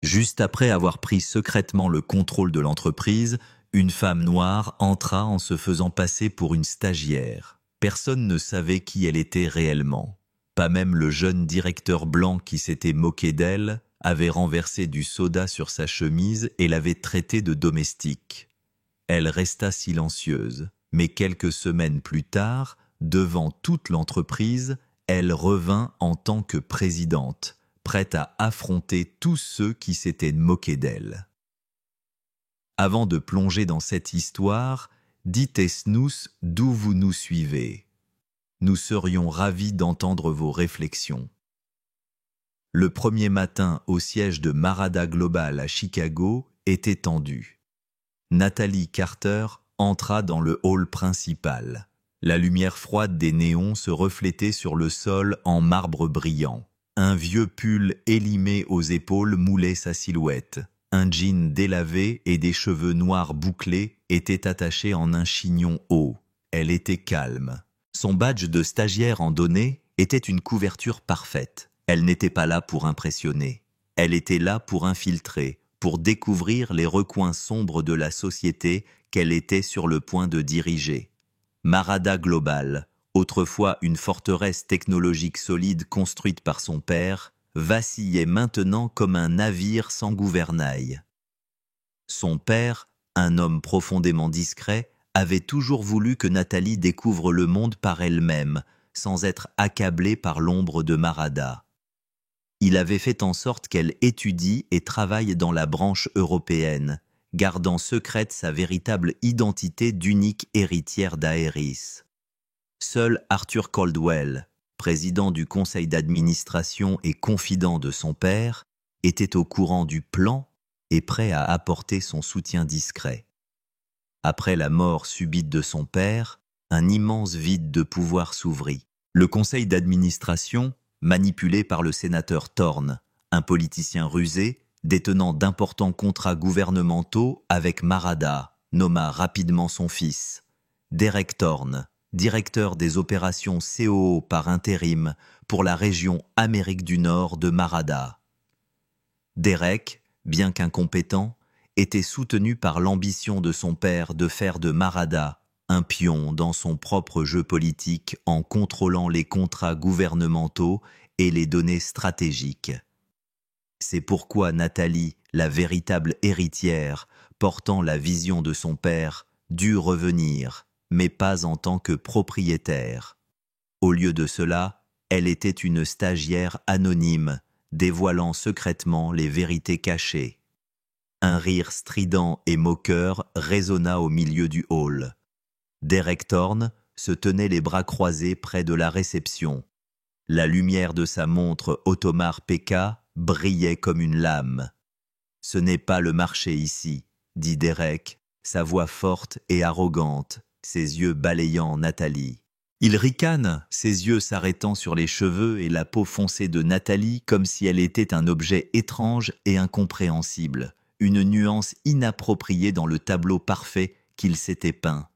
Juste après avoir pris secrètement le contrôle de l'entreprise, une femme noire entra en se faisant passer pour une stagiaire. Personne ne savait qui elle était réellement. Pas même le jeune directeur blanc qui s'était moqué d'elle, avait renversé du soda sur sa chemise et l'avait traitée de domestique. Elle resta silencieuse, mais quelques semaines plus tard, devant toute l'entreprise, elle revint en tant que présidente, prête à affronter tous ceux qui s'étaient moqués d'elle. Avant de plonger dans cette histoire, dites-nous d'où vous nous suivez. Nous serions ravis d'entendre vos réflexions. Le premier matin au siège de Marada Global à Chicago était tendu. Nathalie Carter entra dans le hall principal. La lumière froide des néons se reflétait sur le sol en marbre brillant. Un vieux pull élimé aux épaules moulait sa silhouette. Un jean délavé et des cheveux noirs bouclés étaient attachés en un chignon haut. Elle était calme. Son badge de stagiaire en données était une couverture parfaite. Elle n'était pas là pour impressionner. Elle était là pour infiltrer, pour découvrir les recoins sombres de la société qu'elle était sur le point de diriger. Marada Global, autrefois une forteresse technologique solide construite par son père, vacillait maintenant comme un navire sans gouvernail. Son père, un homme profondément discret, avait toujours voulu que Nathalie découvre le monde par elle-même, sans être accablée par l'ombre de Marada. Il avait fait en sorte qu'elle étudie et travaille dans la branche européenne, gardant secrète sa véritable identité d'unique héritière d'Aéris. Seul Arthur Caldwell, président du conseil d'administration et confident de son père, était au courant du plan et prêt à apporter son soutien discret. Après la mort subite de son père, un immense vide de pouvoir s'ouvrit. Le conseil d'administration, manipulé par le sénateur Thorne, un politicien rusé, détenant d'importants contrats gouvernementaux avec Marada, nomma rapidement son fils. Derek Thorne, directeur des opérations COO par intérim pour la région Amérique du Nord de Marada. Derek, bien qu'incompétent, était soutenu par l'ambition de son père de faire de Marada un pion dans son propre jeu politique en contrôlant les contrats gouvernementaux et les données stratégiques. C'est pourquoi Nathalie, la véritable héritière, portant la vision de son père, dut revenir, mais pas en tant que propriétaire. Au lieu de cela, elle était une stagiaire anonyme, dévoilant secrètement les vérités cachées. Un rire strident et moqueur résonna au milieu du hall. Derek Thorne se tenait les bras croisés près de la réception. La lumière de sa montre Audemars Piguet brillait comme une lame. « Ce n'est pas le marché ici », dit Derek, sa voix forte et arrogante, ses yeux balayant Nathalie. Il ricane, ses yeux s'arrêtant sur les cheveux et la peau foncée de Nathalie comme si elle était un objet étrange et incompréhensible, une nuance inappropriée dans le tableau parfait qu'il s'était peint.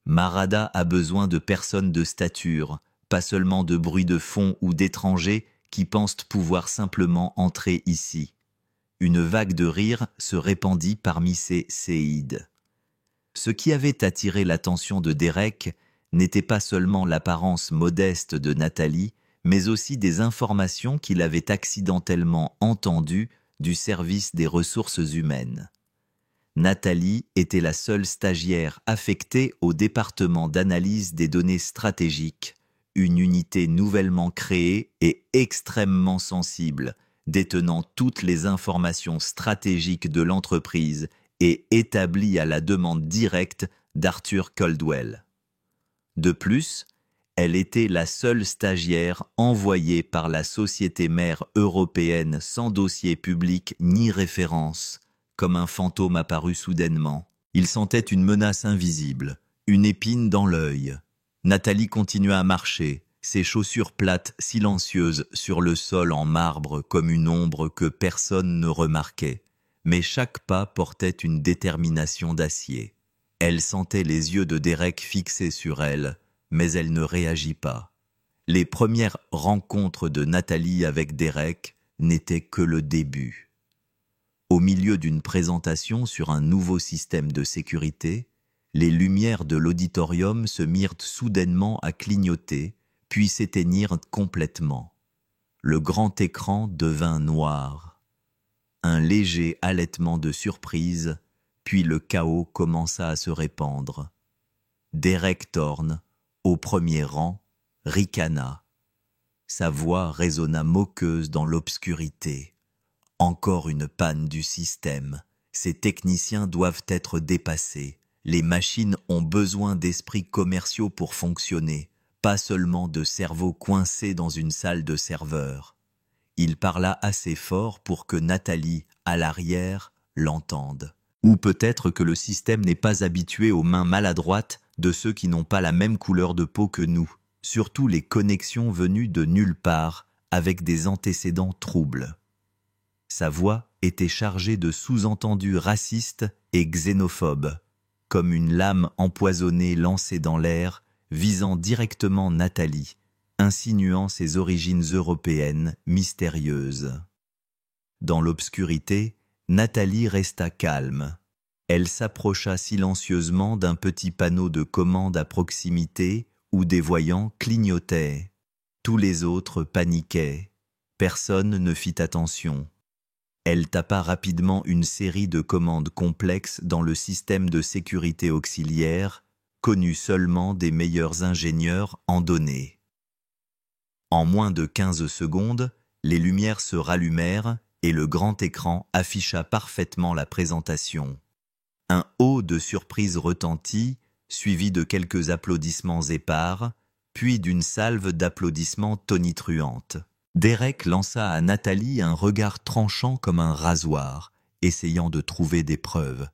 Marada a besoin de personnes de stature, pas seulement de bruit de fond ou d'étrangers qui pensent pouvoir simplement entrer ici. Une vague de rire se répandit parmi ces séides. Ce qui avait attiré l'attention de Derek n'était pas seulement l'apparence modeste de Nathalie, mais aussi des informations qu'il avait accidentellement entendues du service des ressources humaines. Nathalie était la seule stagiaire affectée au département d'analyse des données stratégiques, une unité nouvellement créée et extrêmement sensible, détenant toutes les informations stratégiques de l'entreprise et établie à la demande directe d'Arthur Caldwell. De plus, elle était la seule stagiaire envoyée par la société mère européenne sans dossier public ni référence, comme un fantôme apparu soudainement. Il sentait une menace invisible, une épine dans l'œil. Nathalie continua à marcher, ses chaussures plates silencieuses sur le sol en marbre comme une ombre que personne ne remarquait. Mais chaque pas portait une détermination d'acier. Elle sentait les yeux de Derek fixés sur elle, mais elle ne réagit pas. Les premières rencontres de Nathalie avec Derek n'étaient que le début. milieu d'une présentation sur un nouveau système de sécurité, les lumières de l'auditorium se mirent soudainement à clignoter, puis s'éteignirent complètement. Le grand écran devint noir. Un léger halètement de surprise, puis le chaos commença à se répandre. Derek Thorne, au premier rang, ricana. Sa voix résonna moqueuse dans l'obscurité. Encore une panne du système. Ces techniciens doivent être dépassés. Les machines ont besoin d'esprits commerciaux pour fonctionner, pas seulement de cerveaux coincés dans une salle de serveur. Il parla assez fort pour que Nathalie, à l'arrière, l'entende. Ou peut-être que le système n'est pas habitué aux mains maladroites de ceux qui n'ont pas la même couleur de peau que nous, surtout les connexions venues de nulle part, avec des antécédents troubles. Sa voix était chargée de sous-entendus racistes et xénophobes, comme une lame empoisonnée lancée dans l'air, visant directement Nathalie, insinuant ses origines européennes mystérieuses. Dans l'obscurité, Nathalie resta calme. Elle s'approcha silencieusement d'un petit panneau de commande à proximité où des voyants clignotaient. Tous les autres paniquaient. Personne ne fit attention. Elle tapa rapidement une série de commandes complexes dans le système de sécurité auxiliaire, connu seulement des meilleurs ingénieurs en données. En moins de 15 secondes, les lumières se rallumèrent et le grand écran afficha parfaitement la présentation. Un haut de surprise retentit, suivi de quelques applaudissements épars, puis d'une salve d'applaudissements tonitruantes. Derek lança à Nathalie un regard tranchant comme un rasoir, essayant de trouver des preuves.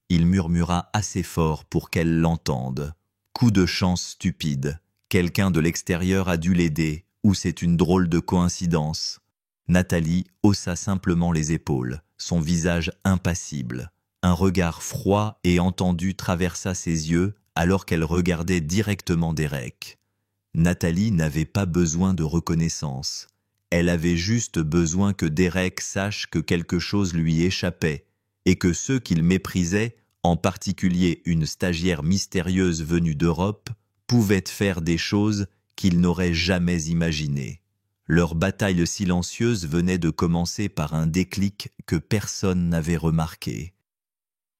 Il murmura assez fort pour qu'elle l'entende. Coup de chance stupide. Quelqu'un de l'extérieur a dû l'aider, ou c'est une drôle de coïncidence. Nathalie haussa simplement les épaules, son visage impassible. Un regard froid et entendu traversa ses yeux alors qu'elle regardait directement Derek. Nathalie n'avait pas besoin de reconnaissance. Elle avait juste besoin que Derek sache que quelque chose lui échappait et que ceux qu'il méprisait, en particulier une stagiaire mystérieuse venue d'Europe, pouvaient faire des choses qu'il n'aurait jamais imaginées. Leur bataille silencieuse venait de commencer par un déclic que personne n'avait remarqué.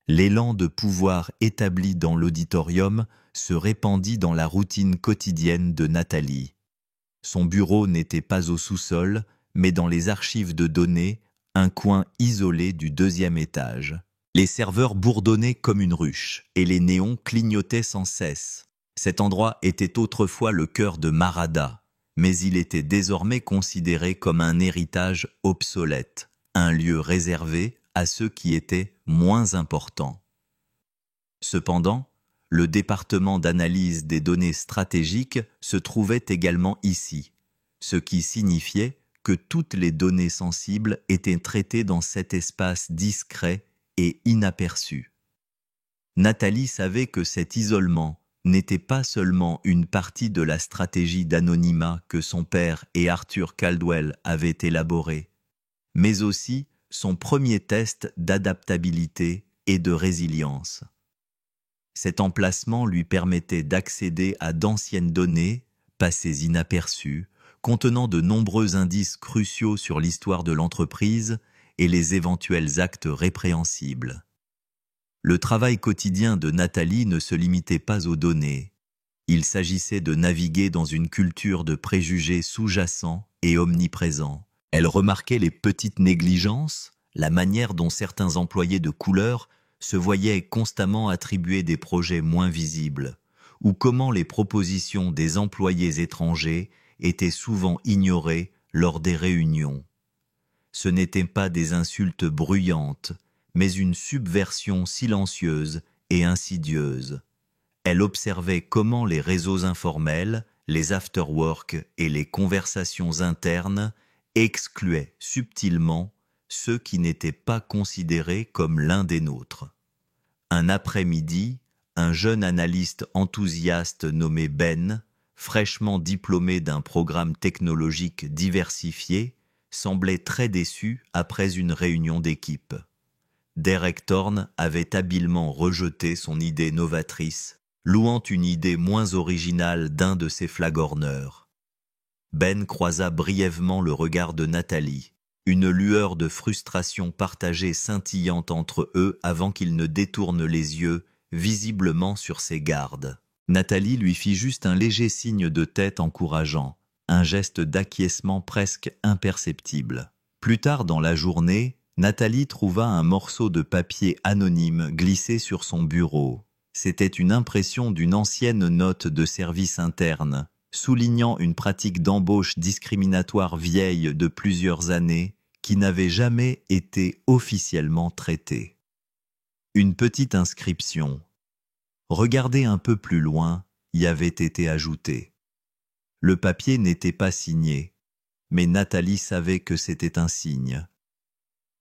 L'élan de pouvoir établi dans l'auditorium se répandit dans la routine quotidienne de Nathalie. Son bureau n'était pas au sous-sol, mais dans les archives de données, un coin isolé du 2e étage. Les serveurs bourdonnaient comme une ruche, et les néons clignotaient sans cesse. Cet endroit était autrefois le cœur de Marada, mais il était désormais considéré comme un héritage obsolète, un lieu réservé à ceux qui étaient moins importants. Cependant, le département d'analyse des données stratégiques se trouvait également ici, ce qui signifiait que toutes les données sensibles étaient traitées dans cet espace discret et inaperçu. Nathalie savait que cet isolement n'était pas seulement une partie de la stratégie d'anonymat que son père et Arthur Caldwell avaient élaborée, mais aussi son premier test d'adaptabilité et de résilience. Cet emplacement lui permettait d'accéder à d'anciennes données, passées inaperçues, contenant de nombreux indices cruciaux sur l'histoire de l'entreprise et les éventuels actes répréhensibles. Le travail quotidien de Nathalie ne se limitait pas aux données. Il s'agissait de naviguer dans une culture de préjugés sous-jacents et omniprésents. Elle remarquait les petites négligences, la manière dont certains employés de couleur se voyaient constamment attribuer des projets moins visibles, ou comment les propositions des employés étrangers étaient souvent ignorées lors des réunions. Ce n'étaient pas des insultes bruyantes, mais une subversion silencieuse et insidieuse. Elle observait comment les réseaux informels, les after-work et les conversations internes excluaient subtilement ceux qui n'étaient pas considérés comme l'un des nôtres. Un après-midi, un jeune analyste enthousiaste nommé Ben, fraîchement diplômé d'un programme technologique diversifié, semblait très déçu après une réunion d'équipe. Derek Thorne avait habilement rejeté son idée novatrice, louant une idée moins originale d'un de ses flagorneurs. Ben croisa brièvement le regard de Nathalie, une lueur de frustration partagée scintillant entre eux avant qu'il ne détourne les yeux, visiblement sur ses gardes. Nathalie lui fit juste un léger signe de tête encourageant, un geste d'acquiescement presque imperceptible. Plus tard dans la journée, Nathalie trouva un morceau de papier anonyme glissé sur son bureau. C'était une impression d'une ancienne note de service interne, soulignant une pratique d'embauche discriminatoire vieille de plusieurs années qui n'avait jamais été officiellement traitée. Une petite inscription. Regardez un peu plus loin, y avait été ajoutée. Le papier n'était pas signé, mais Nathalie savait que c'était un signe.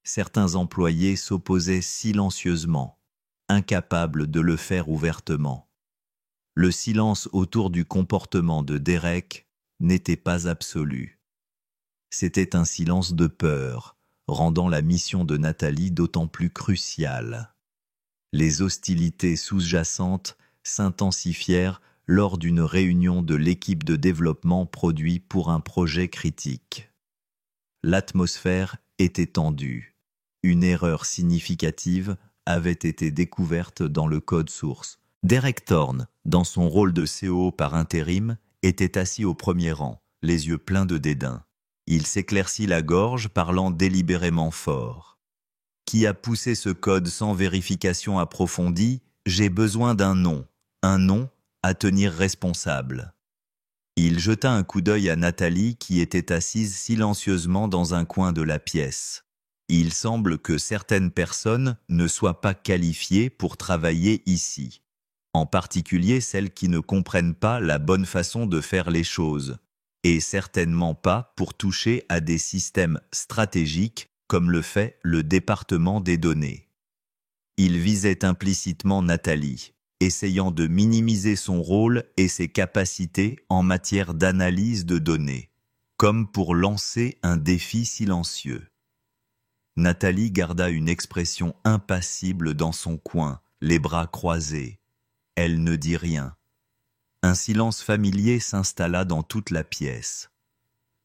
Certains employés s'opposaient silencieusement, incapables de le faire ouvertement. Le silence autour du comportement de Derek n'était pas absolu. C'était un silence de peur, rendant la mission de Nathalie d'autant plus cruciale. Les hostilités sous-jacentes s'intensifièrent lors d'une réunion de l'équipe de développement produit pour un projet critique. L'atmosphère était tendue. Une erreur significative avait été découverte dans le code source. Derek Thorne, dans son rôle de CO par intérim, était assis au premier rang, les yeux pleins de dédain. Il s'éclaircit la gorge, parlant délibérément fort. « Qui a poussé ce code sans vérification approfondie? J'ai besoin d'un nom à tenir responsable. » Il jeta un coup d'œil à Nathalie qui était assise silencieusement dans un coin de la pièce. Il semble que certaines personnes ne soient pas qualifiées pour travailler ici. En particulier celles qui ne comprennent pas la bonne façon de faire les choses, et certainement pas pour toucher à des systèmes stratégiques comme le fait le département des données. Il visait implicitement Nathalie, essayant de minimiser son rôle et ses capacités en matière d'analyse de données, comme pour lancer un défi silencieux. Nathalie garda une expression impassible dans son coin, les bras croisés. Elle ne dit rien. Un silence familier s'installa dans toute la pièce.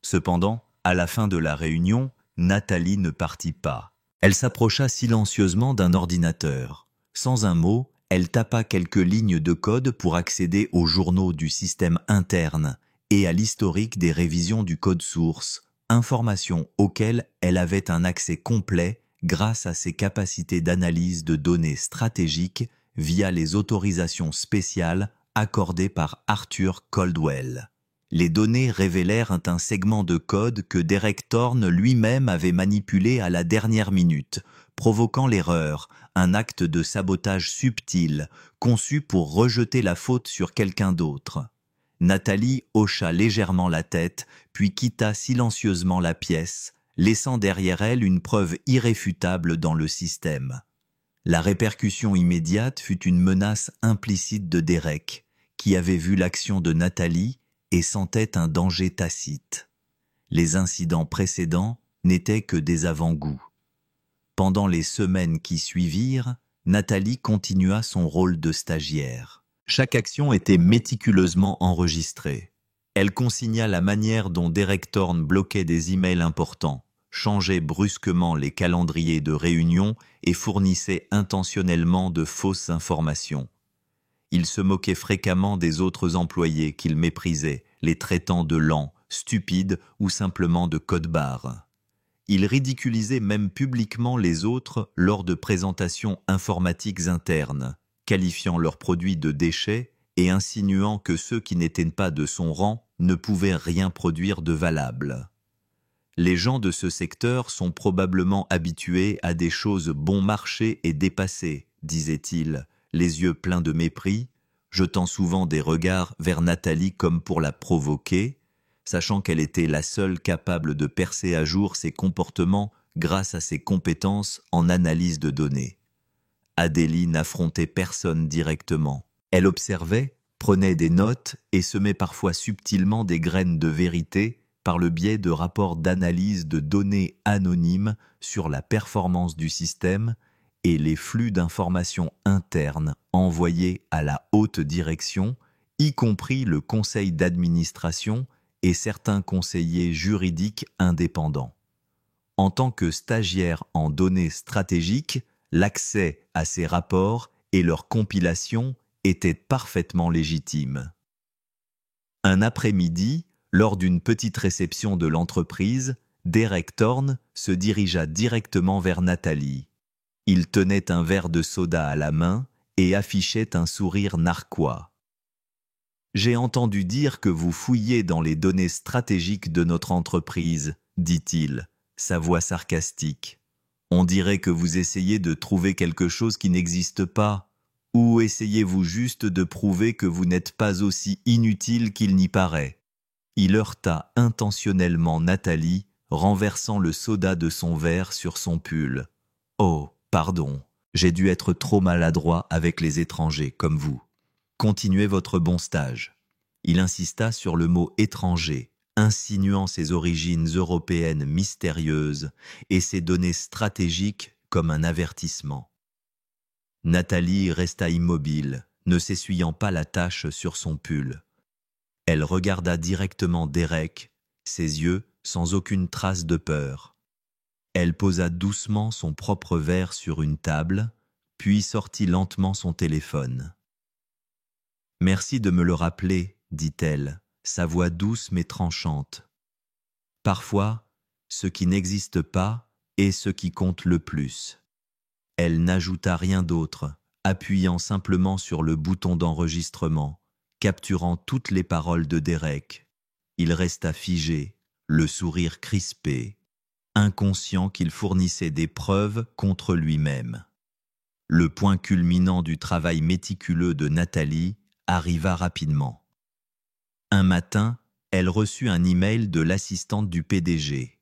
Cependant, à la fin de la réunion, Nathalie ne partit pas. Elle s'approcha silencieusement d'un ordinateur. Sans un mot, elle tapa quelques lignes de code pour accéder aux journaux du système interne et à l'historique des révisions du code source, informations auxquelles elle avait un accès complet grâce à ses capacités d'analyse de données stratégiques via les autorisations spéciales accordées par Arthur Coldwell. Les données révélèrent un segment de code que Derek Thorne lui-même avait manipulé à la dernière minute, provoquant l'erreur, un acte de sabotage subtil, conçu pour rejeter la faute sur quelqu'un d'autre. Nathalie hocha légèrement la tête, puis quitta silencieusement la pièce, laissant derrière elle une preuve irréfutable dans le système. La répercussion immédiate fut une menace implicite de Derek, qui avait vu l'action de Nathalie et sentait un danger tacite. Les incidents précédents n'étaient que des avant-goûts. Pendant les semaines qui suivirent, Nathalie continua son rôle de stagiaire. Chaque action était méticuleusement enregistrée. Elle consigna la manière dont Derek Thorne bloquait des emails importants, changeait brusquement les calendriers de réunion et fournissait intentionnellement de fausses informations. Il se moquait fréquemment des autres employés qu'il méprisait, les traitant de lents, stupides ou simplement de code-barres. Il ridiculisait même publiquement les autres lors de présentations informatiques internes, qualifiant leurs produits de déchets et insinuant que ceux qui n'étaient pas de son rang ne pouvaient rien produire de valable. Les gens de ce secteur sont probablement habitués à des choses bon marché et dépassées, disait-il, les yeux pleins de mépris, jetant souvent des regards vers Nathalie comme pour la provoquer, sachant qu'elle était la seule capable de percer à jour ses comportements grâce à ses compétences en analyse de données. Adélie n'affrontait personne directement. Elle observait, prenait des notes et semait parfois subtilement des graines de vérité par le biais de rapports d'analyse de données anonymes sur la performance du système et les flux d'informations internes envoyés à la haute direction, y compris le conseil d'administration et certains conseillers juridiques indépendants. En tant que stagiaire en données stratégiques, l'accès à ces rapports et leur compilation était parfaitement légitime. Un après-midi, lors d'une petite réception de l'entreprise, Derek Thorne se dirigea directement vers Nathalie. Il tenait un verre de soda à la main et affichait un sourire narquois. « J'ai entendu dire que vous fouillez dans les données stratégiques de notre entreprise, dit-il, sa voix sarcastique. On dirait que vous essayez de trouver quelque chose qui n'existe pas. Ou essayez-vous juste de prouver que vous n'êtes pas aussi inutile qu'il n'y paraît ?» Il heurta intentionnellement Nathalie, renversant le soda de son verre sur son pull. « Oh, pardon, j'ai dû être trop maladroit avec les étrangers comme vous. Continuez votre bon stage. » Il insista sur le mot « étranger », insinuant ses origines européennes mystérieuses et ses données stratégiques comme un avertissement. Nathalie resta immobile, ne s'essuyant pas la tache sur son pull. Elle regarda directement Derek, ses yeux sans aucune trace de peur. Elle posa doucement son propre verre sur une table, puis sortit lentement son téléphone. « Merci de me le rappeler, » dit-elle, sa voix douce mais tranchante. « Parfois, ce qui n'existe pas est ce qui compte le plus. » Elle n'ajouta rien d'autre, appuyant simplement sur le bouton d'enregistrement, capturant toutes les paroles de Derek. Il resta figé, le sourire crispé, inconscient qu'il fournissait des preuves contre lui-même. Le point culminant du travail méticuleux de Nathalie arriva rapidement. Un matin, elle reçut un email de l'assistante du PDG.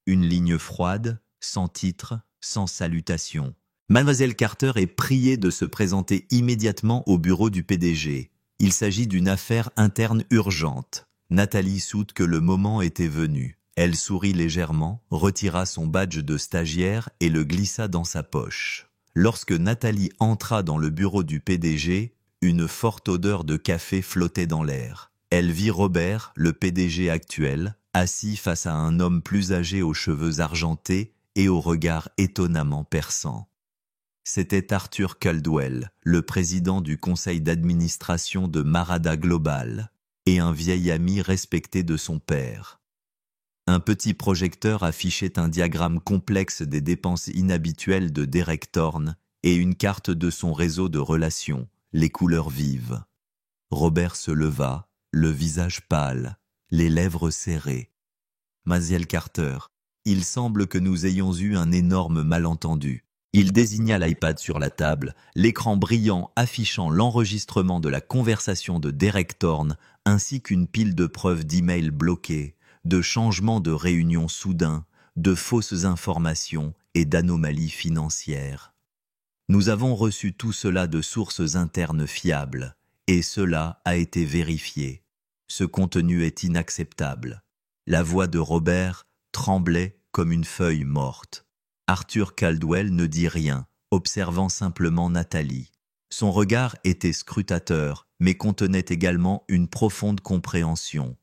Une ligne froide, sans titre, sans salutation. Mademoiselle Carter est priée de se présenter immédiatement au bureau du PDG. Il s'agit d'une affaire interne urgente. Nathalie soute que le moment était venu. Elle sourit légèrement, retira son badge de stagiaire et le glissa dans sa poche. Lorsque Nathalie entra dans le bureau du PDG, une forte odeur de café flottait dans l'air. Elle vit Robert, le PDG actuel, assis face à un homme plus âgé aux cheveux argentés et au regard étonnamment perçant. C'était Arthur Caldwell, le président du conseil d'administration de Marada Global, et un vieil ami respecté de son père. Un petit projecteur affichait un diagramme complexe des dépenses inhabituelles de Derek Thorne et une carte de son réseau de relations, les couleurs vives. Robert se leva, le visage pâle, les lèvres serrées. « Mademoiselle Carter, il semble que nous ayons eu un énorme malentendu. » Il désigna l'iPad sur la table, l'écran brillant affichant l'enregistrement de la conversation de Derek Thorne ainsi qu'une pile de preuves d'emails bloqués, de changements de réunions soudains, de fausses informations et d'anomalies financières. Nous avons reçu tout cela de sources internes fiables, et cela a été vérifié. Ce contenu est inacceptable. La voix de Robert tremblait comme une feuille morte. Arthur Caldwell ne dit rien, observant simplement Nathalie. Son regard était scrutateur, mais contenait également une profonde compréhension.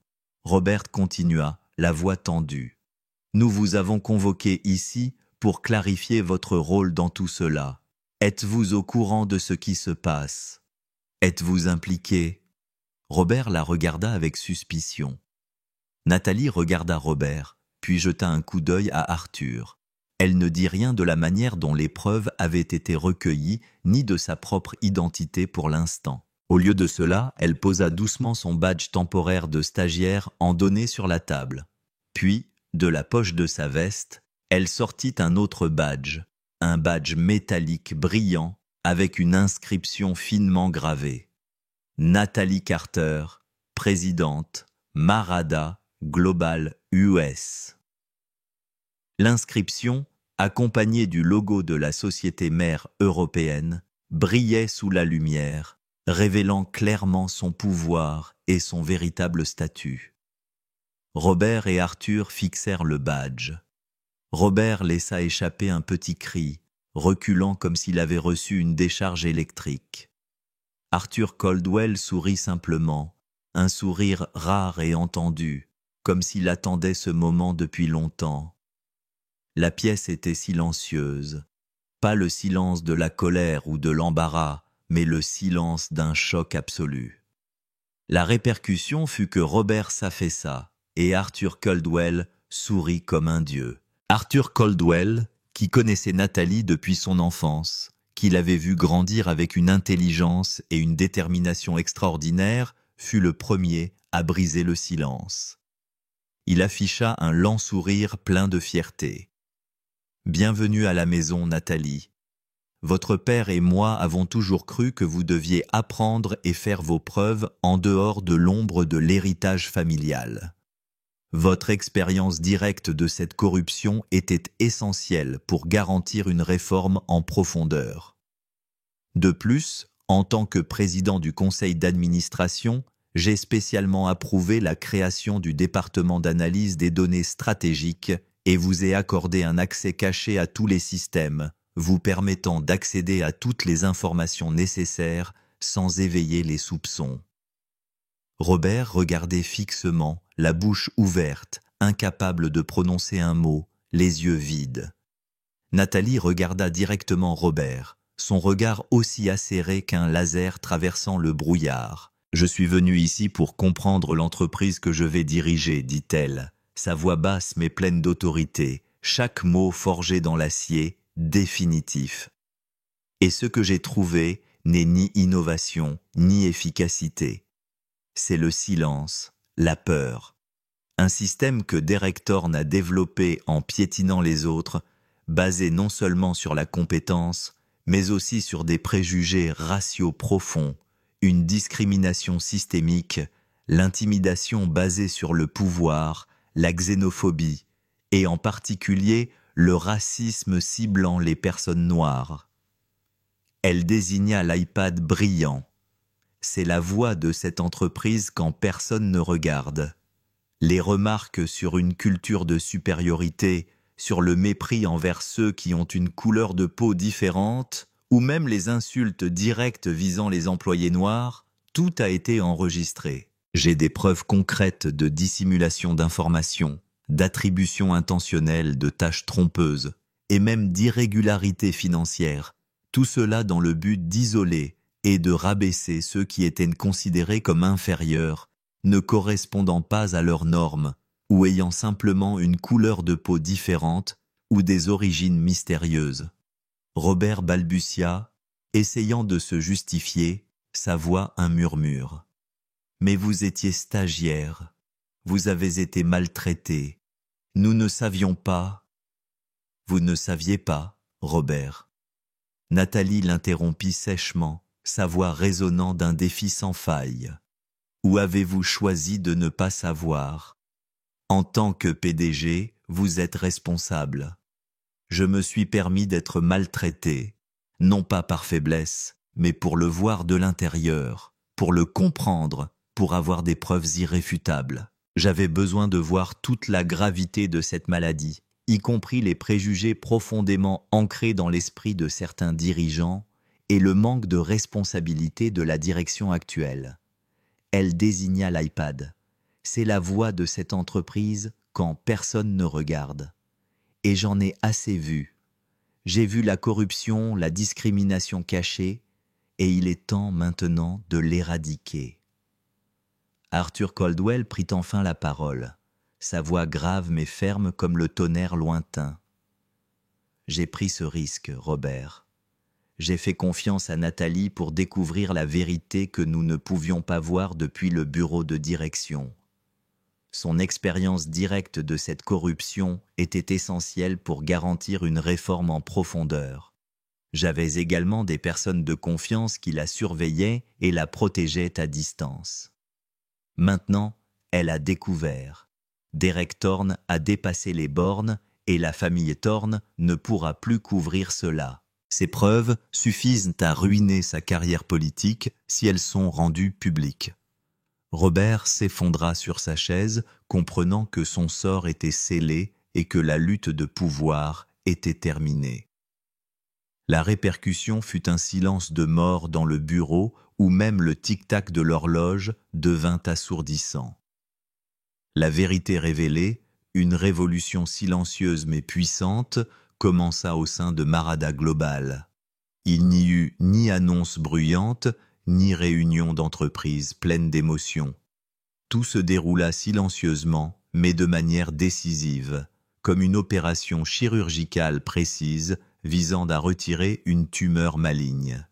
Robert continua, la voix tendue. « Nous vous avons convoqué ici pour clarifier votre rôle dans tout cela. Êtes-vous au courant de ce qui se passe? Êtes-vous impliqué ?» Robert la regarda avec suspicion. Nathalie regarda Robert, puis jeta un coup d'œil à Arthur. Elle ne dit rien de la manière dont les preuves avaient été recueillies, ni de sa propre identité pour l'instant. Au lieu de cela, elle posa doucement son badge temporaire de stagiaire en données sur la table. Puis, de la poche de sa veste, elle sortit un autre badge, un badge métallique brillant avec une inscription finement gravée. Nathalie Carter, présidente, Marada Global US. L'inscription, accompagnée du logo de la société mère européenne, brillait sous la lumière, révélant clairement son pouvoir et son véritable statut. Robert et Arthur fixèrent le badge. Robert laissa échapper un petit cri, reculant comme s'il avait reçu une décharge électrique. Arthur Caldwell sourit simplement, un sourire rare et entendu, comme s'il attendait ce moment depuis longtemps. La pièce était silencieuse, pas le silence de la colère ou de l'embarras, mais le silence d'un choc absolu. La répercussion fut que Robert s'affaissa, et Arthur Caldwell sourit comme un dieu. Arthur Caldwell, qui connaissait Nathalie depuis son enfance, qui l'avait vue grandir avec une intelligence et une détermination extraordinaires, fut le premier à briser le silence. Il afficha un lent sourire plein de fierté. « Bienvenue à la maison, Nathalie. Votre père et moi avons toujours cru que vous deviez apprendre et faire vos preuves en dehors de l'ombre de l'héritage familial. Votre expérience directe de cette corruption était essentielle pour garantir une réforme en profondeur. De plus, en tant que président du conseil d'administration, j'ai spécialement approuvé la création du département d'analyse des données stratégiques et vous ai accordé un accès caché à tous les systèmes, vous permettant d'accéder à toutes les informations nécessaires sans éveiller les soupçons. » Robert regardait fixement, la bouche ouverte, incapable de prononcer un mot, les yeux vides. Nathalie regarda directement Robert, son regard aussi acéré qu'un laser traversant le brouillard. « Je suis venue ici pour comprendre l'entreprise que je vais diriger, dit-elle, sa voix basse mais pleine d'autorité, chaque mot forgé dans l'acier, définitif. Et ce que j'ai trouvé n'est ni innovation, ni efficacité. C'est le silence, la peur. Un système que Derek Thorne a développé en piétinant les autres, basé non seulement sur la compétence, mais aussi sur des préjugés raciaux profonds, une discrimination systémique, l'intimidation basée sur le pouvoir, la xénophobie, et en particulier le racisme ciblant les personnes noires. » Elle désigna l'iPad brillant. « C'est la voix de cette entreprise quand personne ne regarde. Les remarques sur une culture de supériorité, sur le mépris envers ceux qui ont une couleur de peau différente, ou même les insultes directes visant les employés noirs, tout a été enregistré. J'ai des preuves concrètes de dissimulation d'informations, d'attribution intentionnelle de tâches trompeuses, et même d'irrégularités financières, tout cela dans le but d'isoler et de rabaisser ceux qui étaient considérés comme inférieurs, ne correspondant pas à leurs normes, ou ayant simplement une couleur de peau différente ou des origines mystérieuses. » Robert balbutia, essayant de se justifier, sa voix un murmure. « Mais vous étiez stagiaire, vous avez été maltraité, nous ne savions pas. » « Vous ne saviez pas, Robert. » Nathalie l'interrompit sèchement, sa voix résonnant d'un défi sans faille. « Ou avez-vous choisi de ne pas savoir? En tant que PDG, vous êtes responsable. Je me suis permis d'être maltraité, non pas par faiblesse, mais pour le voir de l'intérieur, pour le comprendre, pour avoir des preuves irréfutables. J'avais besoin de voir toute la gravité de cette maladie, y compris les préjugés profondément ancrés dans l'esprit de certains dirigeants et le manque de responsabilité de la direction actuelle. » Elle désigna l'iPad. « C'est la voix de cette entreprise quand personne ne regarde. Et j'en ai assez vu. J'ai vu la corruption, la discrimination cachée, et il est temps maintenant de l'éradiquer. » Arthur Caldwell prit enfin la parole, sa voix grave mais ferme comme le tonnerre lointain. « J'ai pris ce risque, Robert. J'ai fait confiance à Nathalie pour découvrir la vérité que nous ne pouvions pas voir depuis le bureau de direction. Son expérience directe de cette corruption était essentielle pour garantir une réforme en profondeur. J'avais également des personnes de confiance qui la surveillaient et la protégeaient à distance. Maintenant, elle a découvert. Derek Thorne a dépassé les bornes et la famille Thorne ne pourra plus couvrir cela. Ces preuves suffisent à ruiner sa carrière politique si elles sont rendues publiques. » Robert s'effondra sur sa chaise, comprenant que son sort était scellé et que la lutte de pouvoir était terminée. La répercussion fut un silence de mort dans le bureau où même le tic-tac de l'horloge devint assourdissant. La vérité révélée, une révolution silencieuse mais puissante, commença au sein de Marada Global. Il n'y eut ni annonce bruyante, ni réunion d'entreprise pleine d'émotions. Tout se déroula silencieusement, mais de manière décisive, comme une opération chirurgicale précise visant à retirer une tumeur maligne.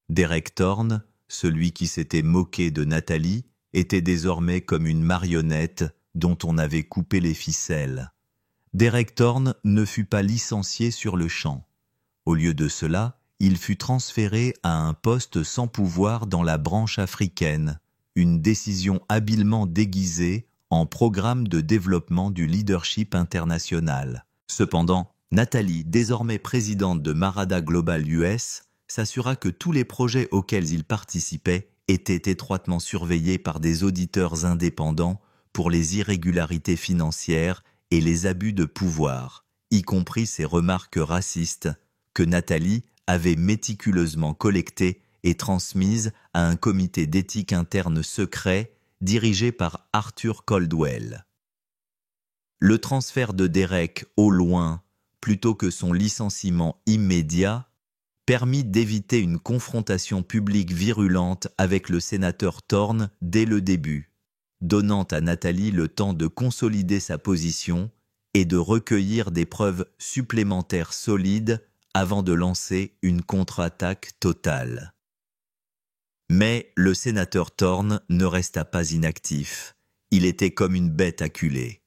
Derek Thorne, celui qui s'était moqué de Nathalie, était désormais comme une marionnette dont on avait coupé les ficelles. Derek Thorne ne fut pas licencié sur le champ. Au lieu de cela, il fut transféré à un poste sans pouvoir dans la branche africaine, une décision habilement déguisée en programme de développement du leadership international. Cependant, Nathalie, désormais présidente de Marada Global US, s'assura que tous les projets auxquels il participait étaient étroitement surveillés par des auditeurs indépendants pour les irrégularités financières et les abus de pouvoir, y compris ses remarques racistes, que Nathalie avait méticuleusement collectées et transmises à un comité d'éthique interne secret dirigé par Arthur Caldwell. Le transfert de Derek au loin, plutôt que son licenciement immédiat, permit d'éviter une confrontation publique virulente avec le sénateur Thorne dès le début, donnant à Nathalie le temps de consolider sa position et de recueillir des preuves supplémentaires solides avant de lancer une contre-attaque totale. Mais le sénateur Thorne ne resta pas inactif. Il était comme une bête acculée.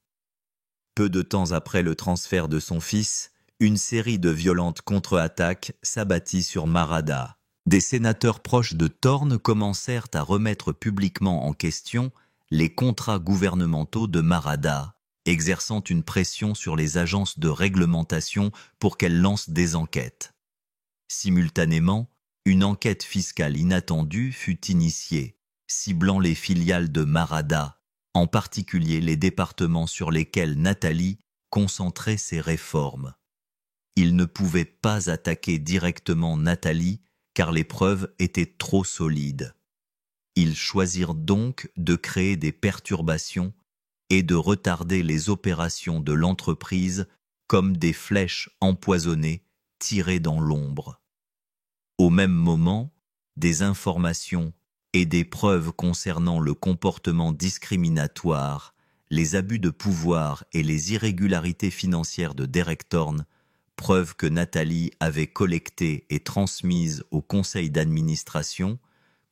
Peu de temps après le transfert de son fils, une série de violentes contre-attaques s'abattit sur Marada. Des sénateurs proches de Thorne commencèrent à remettre publiquement en question les contrats gouvernementaux de Marada, exerçant une pression sur les agences de réglementation pour qu'elles lancent des enquêtes. Simultanément, une enquête fiscale inattendue fut initiée, ciblant les filiales de Marada, en particulier les départements sur lesquels Nathalie concentrait ses réformes. Ils ne pouvaient pas attaquer directement Nathalie car les preuves étaient trop solides. Ils choisirent donc de créer des perturbations et de retarder les opérations de l'entreprise comme des flèches empoisonnées tirées dans l'ombre. Au même moment, des informations et des preuves concernant le comportement discriminatoire, les abus de pouvoir et les irrégularités financières de Derek Thorne, preuves que Nathalie avait collectées et transmises au conseil d'administration,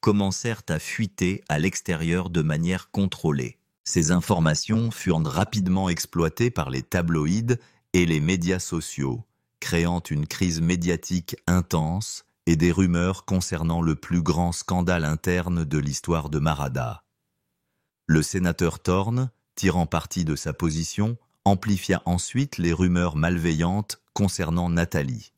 commencèrent à fuiter à l'extérieur de manière contrôlée. Ces informations furent rapidement exploitées par les tabloïds et les médias sociaux, créant une crise médiatique intense et des rumeurs concernant le plus grand scandale interne de l'histoire de Marada. Le sénateur Thorne, tirant parti de sa position, amplifia ensuite les rumeurs malveillantes concernant Nathalie.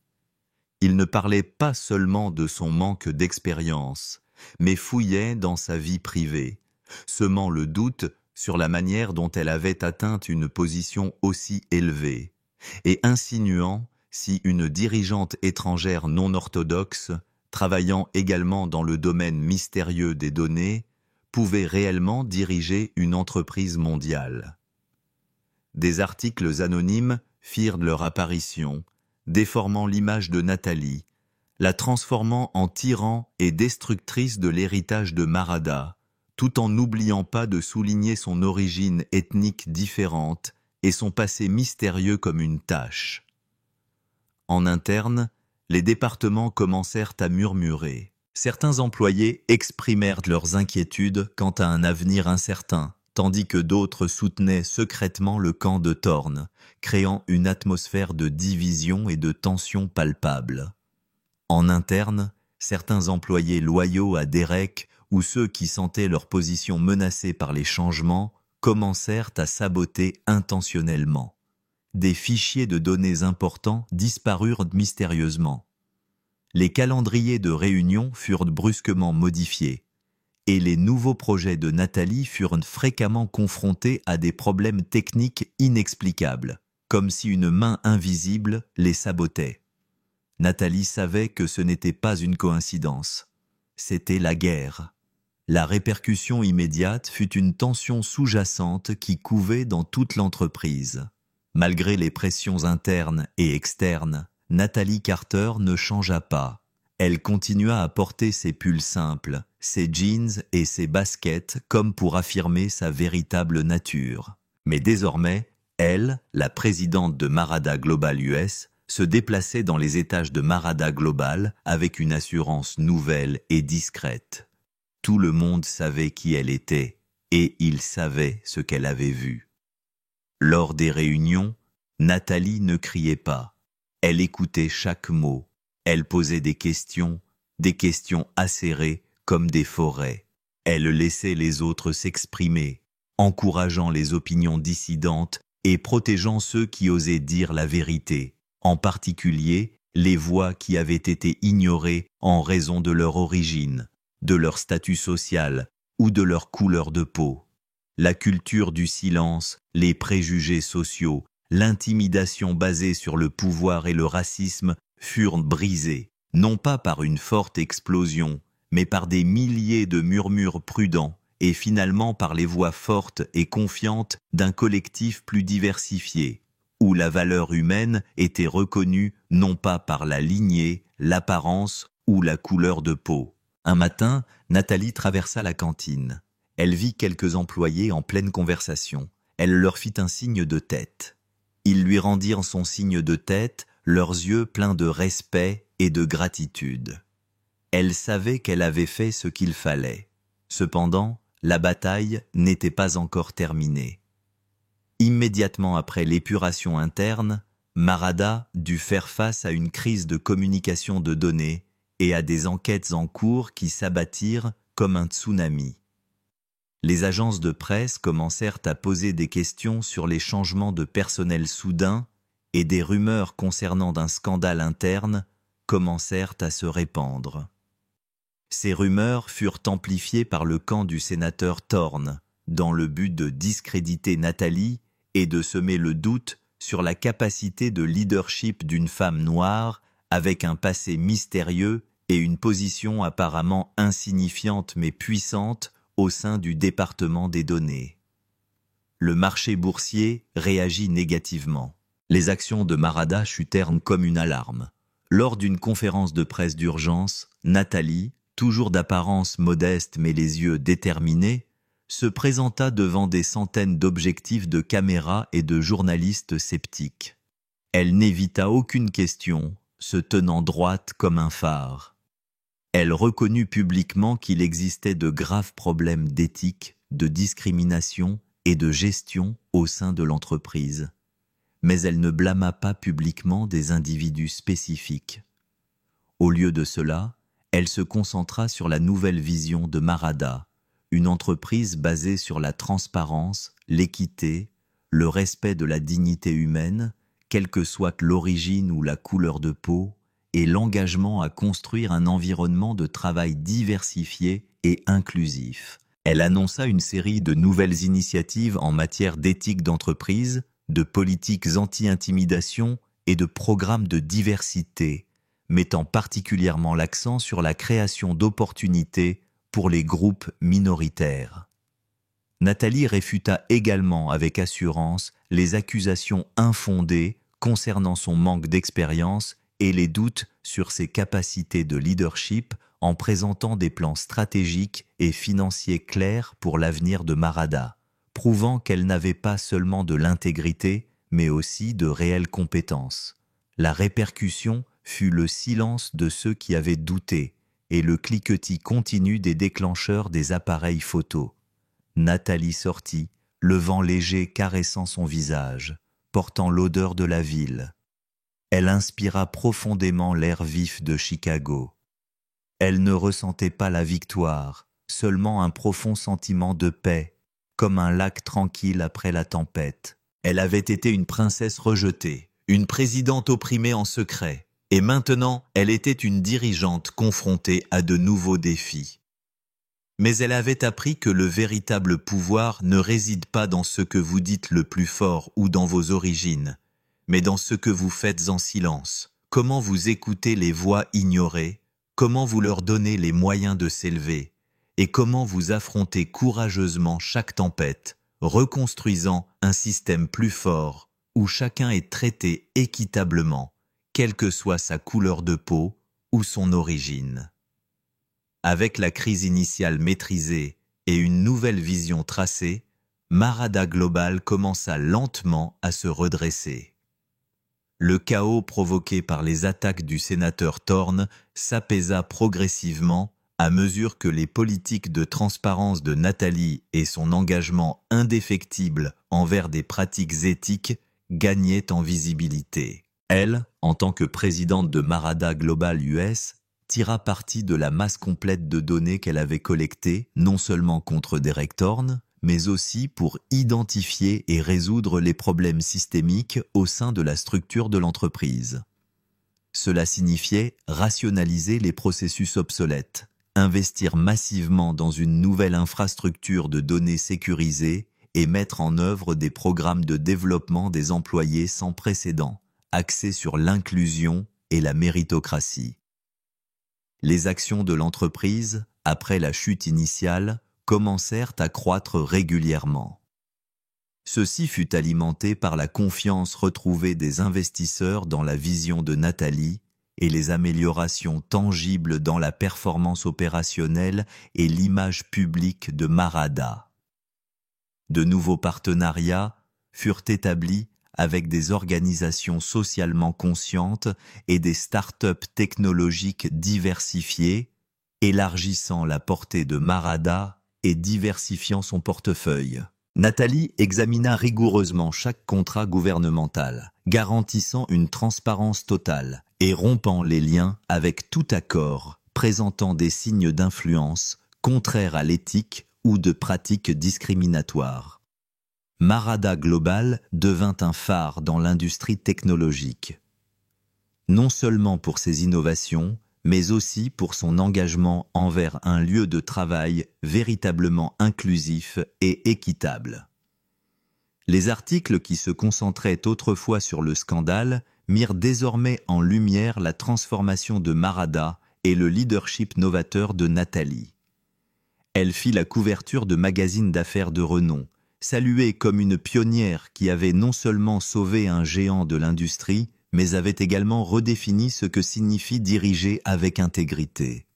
Il ne parlait pas seulement de son manque d'expérience, mais fouillait dans sa vie privée, semant le doute sur la manière dont elle avait atteint une position aussi élevée, et insinuant si une dirigeante étrangère non orthodoxe, travaillant également dans le domaine mystérieux des données, pouvait réellement diriger une entreprise mondiale. Des articles anonymes firent leur apparition, déformant l'image de Nathalie, la transformant en tyran et destructrice de l'héritage de Marada, tout en n'oubliant pas de souligner son origine ethnique différente et son passé mystérieux comme une tache. En interne, les départements commencèrent à murmurer. Certains employés exprimèrent leurs inquiétudes quant à un avenir incertain, tandis que d'autres soutenaient secrètement le camp de Thorne, créant une atmosphère de division et de tension palpable. En interne, certains employés loyaux à Derek ou ceux qui sentaient leur position menacée par les changements commencèrent à saboter intentionnellement. Des fichiers de données importants disparurent mystérieusement. Les calendriers de réunion furent brusquement modifiés, et les nouveaux projets de Nathalie furent fréquemment confrontés à des problèmes techniques inexplicables, comme si une main invisible les sabotait. Nathalie savait que ce n'était pas une coïncidence. C'était la guerre. La répercussion immédiate fut une tension sous-jacente qui couvait dans toute l'entreprise. Malgré les pressions internes et externes, Nathalie Carter ne changea pas. Elle continua à porter ses pulls simples, ses jeans et ses baskets comme pour affirmer sa véritable nature. Mais désormais, elle, la présidente de Marada Global US, se déplaçait dans les étages de Marada Global avec une assurance nouvelle et discrète. Tout le monde savait qui elle était, et il savait ce qu'elle avait vu. Lors des réunions, Nathalie ne criait pas. Elle écoutait chaque mot. Elle posait des questions acérées comme des forêts. Elle laissait les autres s'exprimer, encourageant les opinions dissidentes et protégeant ceux qui osaient dire la vérité, en particulier les voix qui avaient été ignorées en raison de leur origine, de leur statut social ou de leur couleur de peau. La culture du silence, les préjugés sociaux, l'intimidation basée sur le pouvoir et le racisme furent brisés, non pas par une forte explosion, mais par des milliers de murmures prudents et finalement par les voix fortes et confiantes d'un collectif plus diversifié, où la valeur humaine était reconnue non pas par la lignée, l'apparence ou la couleur de peau. Un matin, Nathalie traversa la cantine. Elle vit quelques employés en pleine conversation. Elle leur fit un signe de tête. Ils lui rendirent son signe de tête, leurs yeux pleins de respect et de gratitude. Elle savait qu'elle avait fait ce qu'il fallait. Cependant, la bataille n'était pas encore terminée. Immédiatement après l'épuration interne, Marada dut faire face à une crise de communication de données et à des enquêtes en cours qui s'abattirent comme un tsunami. Les agences de presse commencèrent à poser des questions sur les changements de personnel soudains et des rumeurs concernant un scandale interne commencèrent à se répandre. Ces rumeurs furent amplifiées par le camp du sénateur Thorne, dans le but de discréditer Nathalie et de semer le doute sur la capacité de leadership d'une femme noire avec un passé mystérieux et une position apparemment insignifiante mais puissante au sein du département des données. Le marché boursier réagit négativement. Les actions de Marada chutèrent comme une alarme. Lors d'une conférence de presse d'urgence, Nathalie, toujours d'apparence modeste mais les yeux déterminés, se présenta devant des centaines d'objectifs de caméras et de journalistes sceptiques. Elle n'évita aucune question, se tenant droite comme un phare. Elle reconnut publiquement qu'il existait de graves problèmes d'éthique, de discrimination et de gestion au sein de l'entreprise. Mais elle ne blâma pas publiquement des individus spécifiques. Au lieu de cela, elle se concentra sur la nouvelle vision de Marada, une entreprise basée sur la transparence, l'équité, le respect de la dignité humaine, quelle que soit l'origine ou la couleur de peau, et l'engagement à construire un environnement de travail diversifié et inclusif. Elle annonça une série de nouvelles initiatives en matière d'éthique d'entreprise, de politiques anti-intimidation et de programmes de diversité, mettant particulièrement l'accent sur la création d'opportunités pour les groupes minoritaires. Nathalie réfuta également avec assurance les accusations infondées concernant son manque d'expérience et les doutes sur ses capacités de leadership en présentant des plans stratégiques et financiers clairs pour l'avenir de Marada, prouvant qu'elle n'avait pas seulement de l'intégrité, mais aussi de réelles compétences. La répercussion fut le silence de ceux qui avaient douté et le cliquetis continu des déclencheurs des appareils photo. Nathalie sortit, le vent léger caressant son visage, portant l'odeur de la ville. Elle inspira profondément l'air vif de Chicago. Elle ne ressentait pas la victoire, seulement un profond sentiment de paix, comme un lac tranquille après la tempête. Elle avait été une princesse rejetée, une présidente opprimée en secret, et maintenant elle était une dirigeante confrontée à de nouveaux défis. Mais elle avait appris que le véritable pouvoir ne réside pas dans ce que vous dites le plus fort ou dans vos origines, mais dans ce que vous faites en silence, Comment vous écoutez les voix ignorées? Comment vous leur donnez les moyens de s'élever? Et comment vous affrontez courageusement chaque tempête, reconstruisant un système plus fort, où chacun est traité équitablement, quelle que soit sa couleur de peau ou son origine. Avec la crise initiale maîtrisée et une nouvelle vision tracée, Marada Global commença lentement à se redresser. Le chaos provoqué par les attaques du sénateur Thorne s'apaisa progressivement à mesure que les politiques de transparence de Nathalie et son engagement indéfectible envers des pratiques éthiques gagnaient en visibilité. Elle, en tant que présidente de Marada Global US, tira parti de la masse complète de données qu'elle avait collectées, non seulement contre Derek Thorne, mais aussi pour identifier et résoudre les problèmes systémiques au sein de la structure de l'entreprise. Cela signifiait rationaliser les processus obsolètes, investir massivement dans une nouvelle infrastructure de données sécurisée et mettre en œuvre des programmes de développement des employés sans précédent, axés sur l'inclusion et la méritocratie. Les actions de l'entreprise, après la chute initiale, commencèrent à croître régulièrement. Ceci fut alimenté par la confiance retrouvée des investisseurs dans la vision de Nathalie et les améliorations tangibles dans la performance opérationnelle et l'image publique de Marada. De nouveaux partenariats furent établis avec des organisations socialement conscientes et des start-up technologiques diversifiées, élargissant la portée de Marada et diversifiant son portefeuille. Nathalie examina rigoureusement chaque contrat gouvernemental, garantissant une transparence totale et rompant les liens avec tout accord présentant des signes d'influence contraires à l'éthique ou de pratiques discriminatoires. Marada Global devint un phare dans l'industrie technologique. Non seulement pour ses innovations, mais aussi pour son engagement envers un lieu de travail véritablement inclusif et équitable. Les articles qui se concentraient autrefois sur le scandale mirent désormais en lumière la transformation de Marada et le leadership novateur de Nathalie. Elle fit la couverture de magazines d'affaires de renom, saluée comme une pionnière qui avait non seulement sauvé un géant de l'industrie, mais avait également redéfini ce que signifie diriger avec intégrité.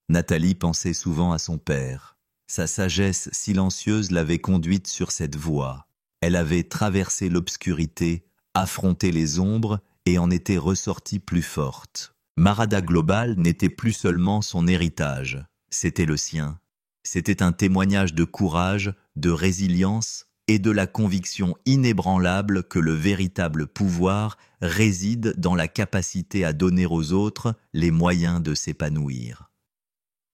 Nathalie pensait souvent à son père. Sa sagesse silencieuse l'avait conduite sur cette voie. Elle avait traversé l'obscurité, affronté les ombres et en était ressortie plus forte. Marada Global n'était plus seulement son héritage, c'était le sien. C'était un témoignage de courage, de résilience et de la conviction inébranlable que le véritable pouvoir réside dans la capacité à donner aux autres les moyens de s'épanouir.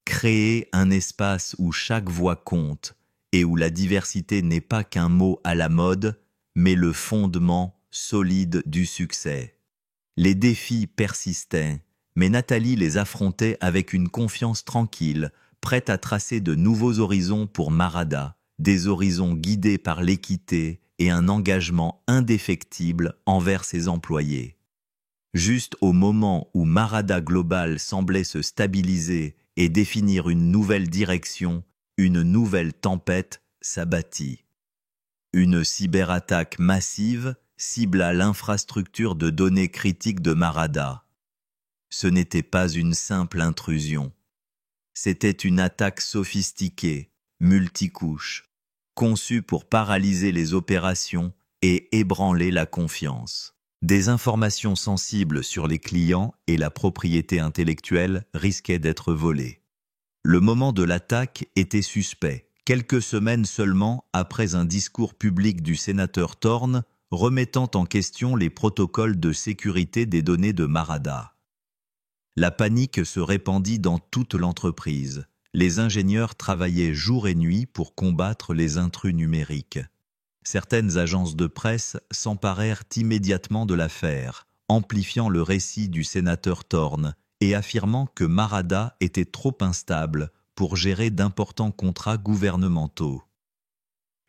Créer un espace où chaque voix compte et où la diversité n'est pas qu'un mot à la mode, mais le fondement solide du succès. Les défis persistaient, mais Nathalie les affrontait avec une confiance tranquille, prête à tracer de nouveaux horizons pour Marada, des horizons guidés par l'équité et un engagement indéfectible envers ses employés. Juste au moment où Marada Global semblait se stabiliser et définir une nouvelle direction, une nouvelle tempête s'abattit. Une cyberattaque massive cibla l'infrastructure de données critiques de Marada. Ce n'était pas une simple intrusion. C'était une attaque sophistiquée, multicouche, conçue pour paralyser les opérations et ébranler la confiance. Des informations sensibles sur les clients et la propriété intellectuelle risquaient d'être volées. Le moment de l'attaque était suspect, quelques semaines seulement après un discours public du sénateur Thorne remettant en question les protocoles de sécurité des données de Marada. La panique se répandit dans toute l'entreprise. Les ingénieurs travaillaient jour et nuit pour combattre les intrus numériques. Certaines agences de presse s'emparèrent immédiatement de l'affaire, amplifiant le récit du sénateur Thorne et affirmant que Marada était trop instable pour gérer d'importants contrats gouvernementaux.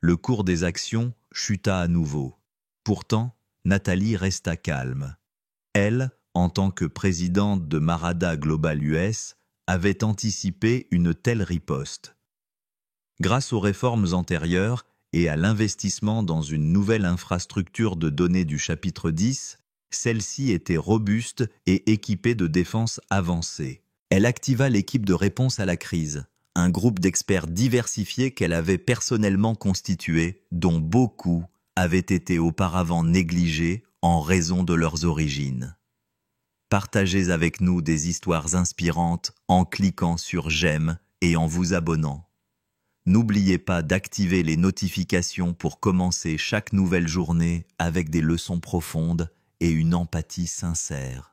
Le cours des actions chuta à nouveau. Pourtant, Nathalie resta calme. Elle, en tant que présidente de Marada Global US, avait anticipé une telle riposte. Grâce aux réformes antérieures et à l'investissement dans une nouvelle infrastructure de données du chapitre 10, celle-ci était robuste et équipée de défenses avancées. Elle activa l'équipe de réponse à la crise, un groupe d'experts diversifiés qu'elle avait personnellement constitué, dont beaucoup avaient été auparavant négligés en raison de leurs origines. Partagez avec nous des histoires inspirantes en cliquant sur j'aime et en vous abonnant. N'oubliez pas d'activer les notifications pour commencer chaque nouvelle journée avec des leçons profondes et une empathie sincère.